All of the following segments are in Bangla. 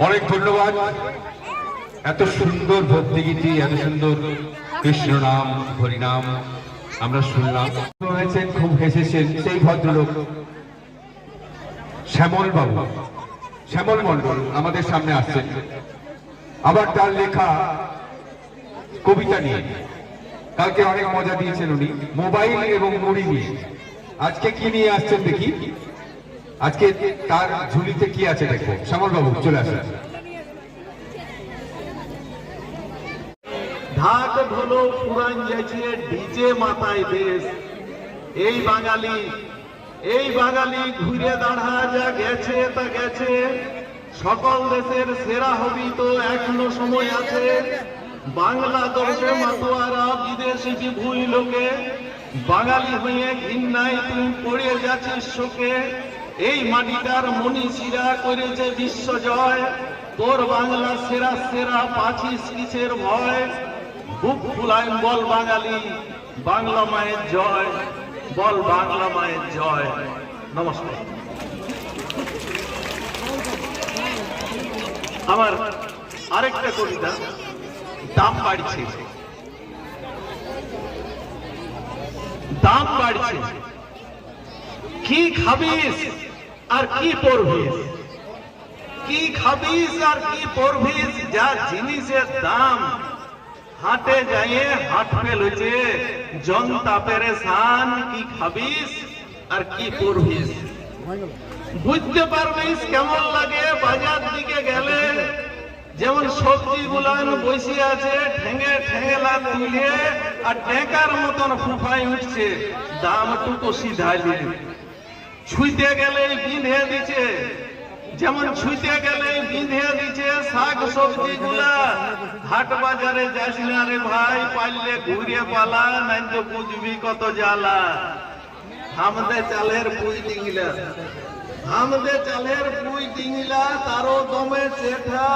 অনেক ধন্যবাদ। এত সুন্দর ভক্তিগীতি, এত সুন্দর কৃষ্ণ নাম হরিনাম আমরা শুনলাম। হয়েছেন, খুব হেসেছেন সেই ভদ্রলোক শ্যামল বাবু, শ্যামল মণ্ডল আমাদের সামনে আসছেন। আবার তার লেখা কবিতা নিয়ে কালকে অনেক মজা দিয়েছেন উনি, মোবাইল এবং মুড়ি নিয়ে। আজকে কি নিয়ে আসছেন দেখি, আজকে তার ঝুলিতে কি আছে দেখো। শ্যামল বাবু চলে আসেন। ঢাক ঢোলো পুরান যাইছে ডিজে মাথায় দেশ। এই বাঙালি ঘুরে দাঁড়া, যা গেছে তা গেছে। সকল দেশের সেরা হবি তো এখনো সময় আছে। বাংলাদেশে মাতোয়ারা বিদেশি কি ভুই লোকে, বাঙালি হয়ে ঘৃণায় তুই পড়ে যাচ্ছিস শোকে। এই মাটিটার মনীষীরা করেছে বিশ্ব জয়, তোর বাংলা সেরা সেরা পাছিস কিসের ভয়। বুক ফুলায় বল বাঙালি, বাংলা মায়ের জয়, বল বাংলা মায়ের জয়। নমস্কার। আমার আরেকটা কবিতা, দাম বাড়ছে, দাম বাড়ছে, কি খাবিস আর কি পরবিস, কি খাবিস আর কি পরবিস। যা জিনিসের দাম হাটে যাইয়ে হাট ফেলেছে জনতা পেরেশান। কি খাবিস আর কি পরবিস, বুঝতে পারবিস কেমন লাগে বাজার দিকে গেলে। যেমন সবজি গুলান বসে আছে ঠেঙে ঠেঙেলা তুলে, আর টেকার মতন ফুফাই উঠছে দামটুকু সিধাইলে। ছুঁইতে গেলে বিঁধে দিচ্ছে, যেমন ছুঁইতে গেলে বিঁধে দিচ্ছে শাক সবজি গুলা। হাট বাজারে যাস না রে ভাই, পাইলে ঘুরে পালা, নাই তো বুঝবি কত জ্বালা। হামদে চালের পুই ডিঙিলা, হামদে চালের পুই ডিঙিলা, তারও দমে চেঠা।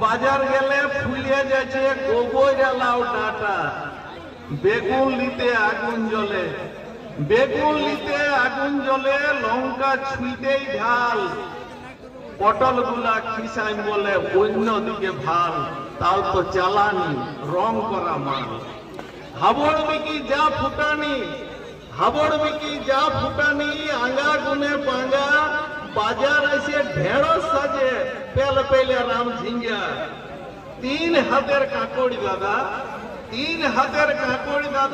বাজার গেলে ফুলে যাচ্ছে গোবর লাউ ডাটা। বেগুন নিতে আগুন জ্বলে, বেগুন নিতে আগুন জ্বলে, লঙ্কা ছুঁইতেই ঢাল। পটল গুলা খিসাই বলে অন্যদিকে ভাল, তাও তো চালানি রং করা মাল। হাবড় বিকি যা ফুটানি, হাবড় বিকি যা ফুটানি, আঙ্গা গুনে পাঙ্গা। বাজার এসে ঢেঁড়স সাজে পেল পেলে রাম ঝিঙ্গা। 3 হাতের কাকড়ি দাদা, 3 হাতের কাকড়ি দাদা।